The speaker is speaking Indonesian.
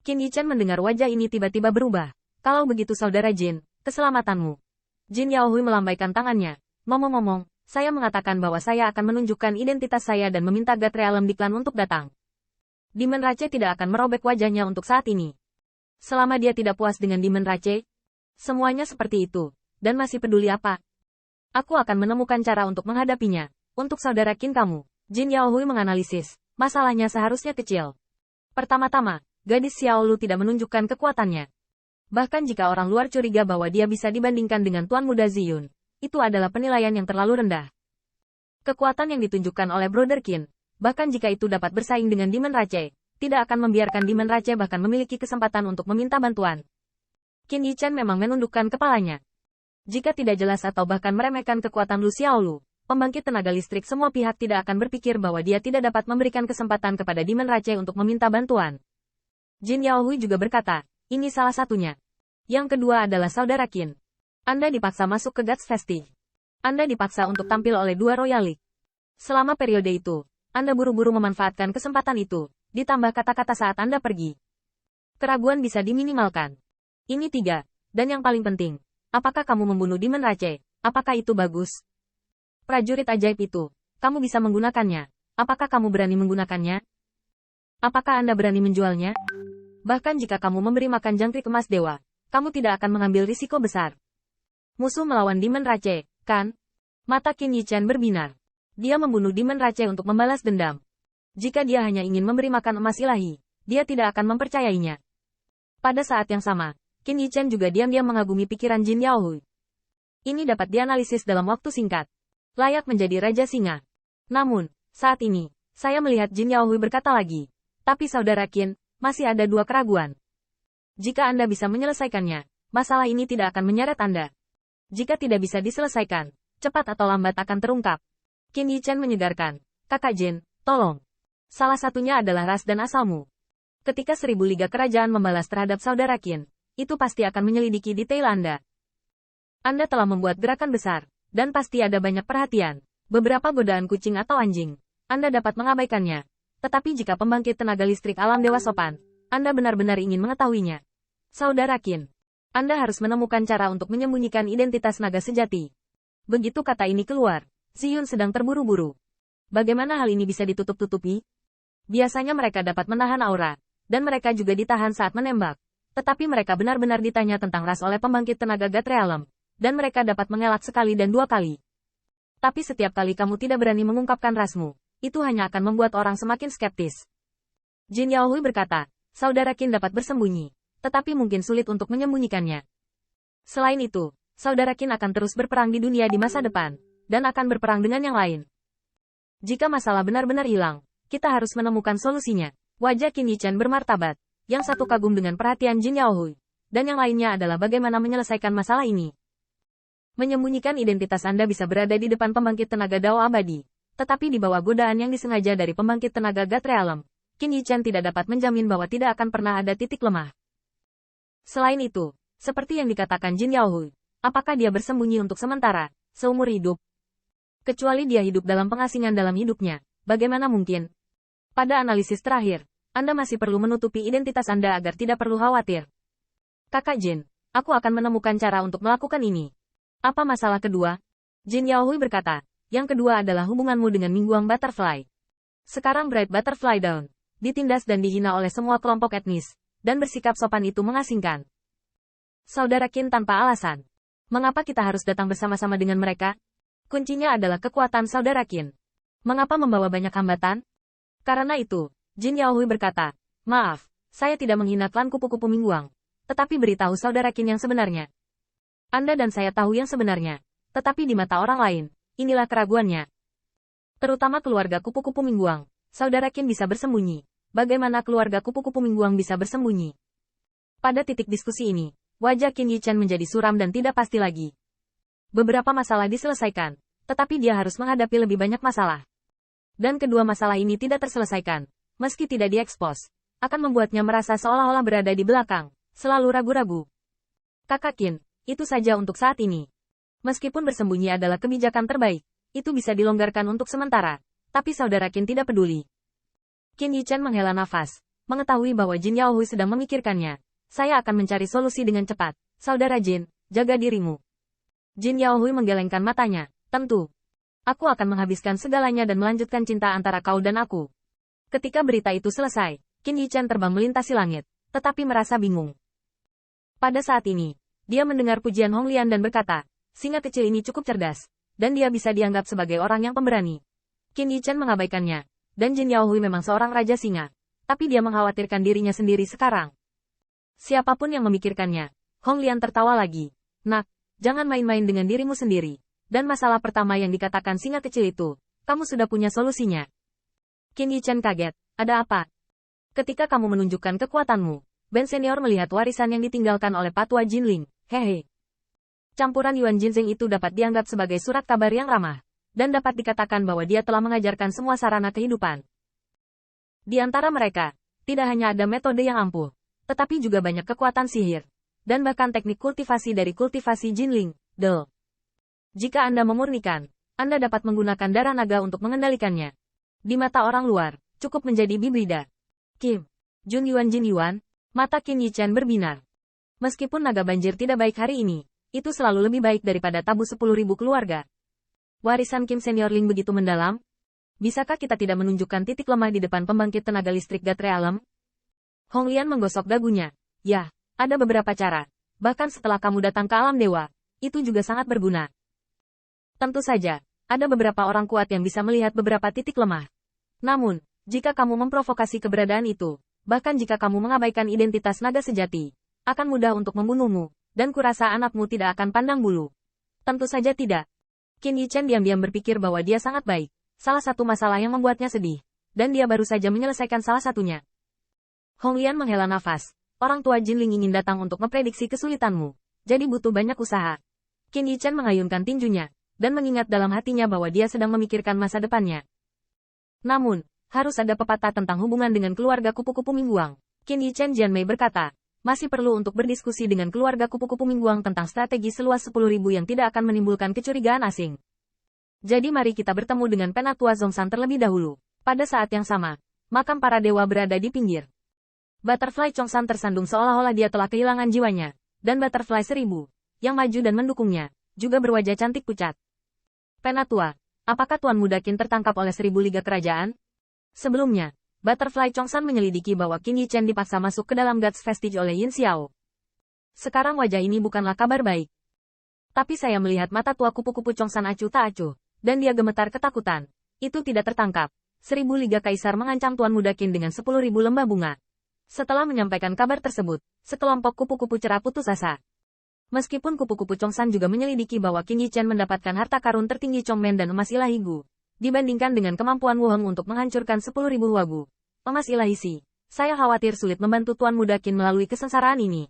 Qin Yichen mendengar wajah ini tiba-tiba berubah. Kalau begitu saudara Jin, keselamatanmu. Jin Yaohui melambaikan tangannya. Ngomong-ngomong, saya mengatakan bahwa saya akan menunjukkan identitas saya dan meminta God Realm di klan untuk datang. Demon Rache tidak akan merobek wajahnya untuk saat ini. Selama dia tidak puas dengan Demon Rache, semuanya seperti itu, dan masih peduli apa? Aku akan menemukan cara untuk menghadapinya. Untuk saudara Qin kamu, Jin Yaohui menganalisis, masalahnya seharusnya kecil. Pertama-tama, gadis Xiaolu tidak menunjukkan kekuatannya. Bahkan jika orang luar curiga bahwa dia bisa dibandingkan dengan Tuan Muda Ziyun, itu adalah penilaian yang terlalu rendah. Kekuatan yang ditunjukkan oleh Brother Qin, bahkan jika itu dapat bersaing dengan Demon Rache, tidak akan membiarkan Demon Rache bahkan memiliki kesempatan untuk meminta bantuan. Qin Yichen memang menundukkan kepalanya. Jika tidak jelas atau bahkan meremehkan kekuatan Lu Xiaolu, pembangkit tenaga listrik semua pihak tidak akan berpikir bahwa dia tidak dapat memberikan kesempatan kepada Demon Rache untuk meminta bantuan. Jin Yaohui juga berkata, ini salah satunya. Yang kedua adalah saudara Qin. Anda dipaksa masuk ke Gods Festive. Anda dipaksa untuk tampil oleh dua Royal League. Selama periode itu, Anda buru-buru memanfaatkan kesempatan itu, ditambah kata-kata saat Anda pergi. Keraguan bisa diminimalkan. Ini tiga, dan yang paling penting, apakah kamu membunuh Demon Rache? Apakah itu bagus? Prajurit ajaib itu, kamu bisa menggunakannya. Apakah kamu berani menggunakannya? Apakah Anda berani menjualnya? Bahkan jika kamu memberi makan jangkrik emas dewa, kamu tidak akan mengambil risiko besar. Musuh melawan Demon Rache, kan? Mata Qin Yichen berbinar. Dia membunuh Demon Rache untuk membalas dendam. Jika dia hanya ingin memberi makan emas ilahi, dia tidak akan mempercayainya. Pada saat yang sama, Qin Yichen juga diam-diam mengagumi pikiran Jin Yaohui. Ini dapat dianalisis dalam waktu singkat. Layak menjadi Raja Singa. Namun, saat ini, saya melihat Jin Yaohui berkata lagi. Tapi saudara Qin, masih ada dua keraguan. Jika Anda bisa menyelesaikannya, masalah ini tidak akan menyeret Anda. Jika tidak bisa diselesaikan, cepat atau lambat akan terungkap. Qin Yichen menyegarkan. Kakak Jin, tolong. Salah satunya adalah ras dan asalmu. Ketika 1000 Liga Kerajaan membalas terhadap saudara Qin, itu pasti akan menyelidiki detail Anda. Anda telah membuat gerakan besar, dan pasti ada banyak perhatian. Beberapa godaan kucing atau anjing. Anda dapat mengabaikannya. Tetapi jika pembangkit tenaga listrik alam Dewa Sopan, Anda benar-benar ingin mengetahuinya. Saudara Qin, Anda harus menemukan cara untuk menyembunyikan identitas naga sejati. Begitu kata ini keluar, Ziyun sedang terburu-buru. Bagaimana hal ini bisa ditutup-tutupi? Biasanya mereka dapat menahan aura, dan mereka juga ditahan saat menembak. Tetapi mereka benar-benar ditanya tentang ras oleh pembangkit tenaga God Realm, dan mereka dapat mengelak sekali dan dua kali. Tapi setiap kali kamu tidak berani mengungkapkan rasmu, itu hanya akan membuat orang semakin skeptis. Jin Yaohui berkata, saudara Qin dapat bersembunyi, tetapi mungkin sulit untuk menyembunyikannya. Selain itu, saudara Qin akan terus berperang di dunia di masa depan, dan akan berperang dengan yang lain. Jika masalah benar-benar hilang, kita harus menemukan solusinya. Wajah Qin Yichen bermartabat, yang satu kagum dengan perhatian Jin Yaohui, dan yang lainnya adalah bagaimana menyelesaikan masalah ini. Menyembunyikan identitas Anda bisa berada di depan pembangkit tenaga Dao abadi. Tetapi di bawah godaan yang disengaja dari pembangkit tenaga God Realm, Qin Yichen tidak dapat menjamin bahwa tidak akan pernah ada titik lemah. Selain itu, seperti yang dikatakan Jin Yaohui, apakah dia bersembunyi untuk sementara, seumur hidup? Kecuali dia hidup dalam pengasingan dalam hidupnya, bagaimana mungkin? Pada analisis terakhir, Anda masih perlu menutupi identitas Anda agar tidak perlu khawatir. Kakak Jin, aku akan menemukan cara untuk melakukan ini. Apa masalah kedua? Jin Yaohui berkata. Yang kedua adalah hubunganmu dengan Mingguang Butterfly. Sekarang Bright Butterfly Dawn, ditindas dan dihina oleh semua kelompok etnis, dan bersikap sopan itu mengasingkan. Saudara Qin tanpa alasan. Mengapa kita harus datang bersama-sama dengan mereka? Kuncinya adalah kekuatan saudara Qin. Mengapa membawa banyak hambatan? Karena itu, Jin Yaohui berkata, maaf, saya tidak menghina klan kupu-kupu Mingguang, tetapi beritahu saudara Qin yang sebenarnya. Anda dan saya tahu yang sebenarnya, tetapi di mata orang lain, inilah keraguannya. Terutama keluarga kupu-kupu Mingguang, saudara Qin bisa bersembunyi. Bagaimana keluarga kupu-kupu Mingguang bisa bersembunyi? Pada titik diskusi ini, wajah Qin Yichen menjadi suram dan tidak pasti lagi. Beberapa masalah diselesaikan, tetapi dia harus menghadapi lebih banyak masalah. Dan kedua masalah ini tidak terselesaikan, meski tidak diekspos, akan membuatnya merasa seolah-olah berada di belakang, selalu ragu-ragu. Kakak Qin, itu saja untuk saat ini. Meskipun bersembunyi adalah kebijakan terbaik, itu bisa dilonggarkan untuk sementara, tapi saudara Qin tidak peduli. Qin Yichen menghela nafas. mengetahui bahwa Jin Yaohui sedang memikirkannya. Saya akan mencari solusi dengan cepat. Saudara Jin, jaga dirimu. Jin Yaohui menggelengkan matanya. Tentu. Aku akan menghabiskan segalanya dan melanjutkan cinta antara kau dan aku. Ketika berita itu selesai, Qin Yichen terbang melintasi langit, tetapi merasa bingung. Pada saat ini, dia mendengar pujian Hong Lian dan berkata, singa kecil ini cukup cerdas, dan dia bisa dianggap sebagai orang yang pemberani. Qin Yichen mengabaikannya, dan Jin Yaohui memang seorang raja singa, tapi dia mengkhawatirkan dirinya sendiri sekarang. Siapapun yang memikirkannya, Hong Lian tertawa lagi. Nak, jangan main-main dengan dirimu sendiri. Dan masalah pertama yang dikatakan singa kecil itu, kamu sudah punya solusinya. Qin Yichen kaget, ada apa? Ketika kamu menunjukkan kekuatanmu, Ben Senior melihat warisan yang ditinggalkan oleh Patua Jinling. Hehe. Campuran Yuan Jinsing itu dapat dianggap sebagai surat kabar yang ramah, dan dapat dikatakan bahwa dia telah mengajarkan semua sarana kehidupan. Di antara mereka, tidak hanya ada metode yang ampuh, tetapi juga banyak kekuatan sihir, dan bahkan teknik kultivasi dari kultivasi Jinling, De. Jika Anda memurnikan, Anda dapat menggunakan darah naga untuk mengendalikannya. Di mata orang luar, cukup menjadi biblida. Kim, Jun Yuan Jin Yuan, mata Qin Yichen berbinar. Meskipun naga banjir tidak baik hari ini, itu selalu lebih baik daripada tabu 10.000 keluarga. Warisan Kim Senior Ling begitu mendalam. Bisakah kita tidak menunjukkan titik lemah di depan pembangkit tenaga listrik Gatre Alam? Hong Lian menggosok dagunya. Ya, ada beberapa cara. Bahkan setelah kamu datang ke alam dewa, itu juga sangat berguna. Tentu saja, ada beberapa orang kuat yang bisa melihat beberapa titik lemah. Namun, jika kamu memprovokasi keberadaan itu, bahkan jika kamu mengabaikan identitas naga sejati, akan mudah untuk membunuhmu, dan kurasa anakmu tidak akan pandang bulu. Tentu saja tidak. Qin Yichen diam-diam berpikir bahwa dia sangat baik, salah satu masalah yang membuatnya sedih, dan dia baru saja menyelesaikan salah satunya. Hong Lian menghela nafas, orang tua Jinling ingin datang untuk memprediksi kesulitanmu, jadi butuh banyak usaha. Qin Yichen mengayunkan tinjunya, dan mengingat dalam hatinya bahwa dia sedang memikirkan masa depannya. Namun, harus ada pepatah tentang hubungan dengan keluarga kupu-kupu Mingguang. Qin Yichen Jianmei berkata, masih perlu untuk berdiskusi dengan keluarga kupu-kupu Mingguang tentang strategi seluas 10.000 yang tidak akan menimbulkan kecurigaan asing. Jadi mari kita bertemu dengan Penatua Zhongshan terlebih dahulu. Pada saat yang sama, makam para dewa berada di pinggir. Butterfly Chongshan tersandung seolah-olah dia telah kehilangan jiwanya, dan Butterfly 1000, yang maju dan mendukungnya, juga berwajah cantik pucat. Penatua, apakah Tuan Muda Qin tertangkap oleh 1000 liga kerajaan? Sebelumnya, Butterfly Chongshan menyelidiki bahwa Qin Yichen dipaksa masuk ke dalam Guts Vestige oleh Yin Xiao. Sekarang wajah ini bukanlah kabar baik. Tapi saya melihat mata tua kupu-kupu Chongshan acuh tak acuh, dan dia gemetar ketakutan. Itu tidak tertangkap. 1000 liga kaisar mengancam Tuan Muda Qin dengan 10.000 lembah bunga. Setelah menyampaikan kabar tersebut, sekelompok kupu-kupu cerah putus asa. Meskipun kupu-kupu Chongshan juga menyelidiki bahwa Qin Yichen mendapatkan harta karun tertinggi Chongmen dan emas ilahi Gu. Dibandingkan dengan kemampuan Wu Heng untuk menghancurkan 10.000 wagu. Emas ilahi Si, saya khawatir sulit membantu Tuan Muda Qin melalui kesengsaraan ini.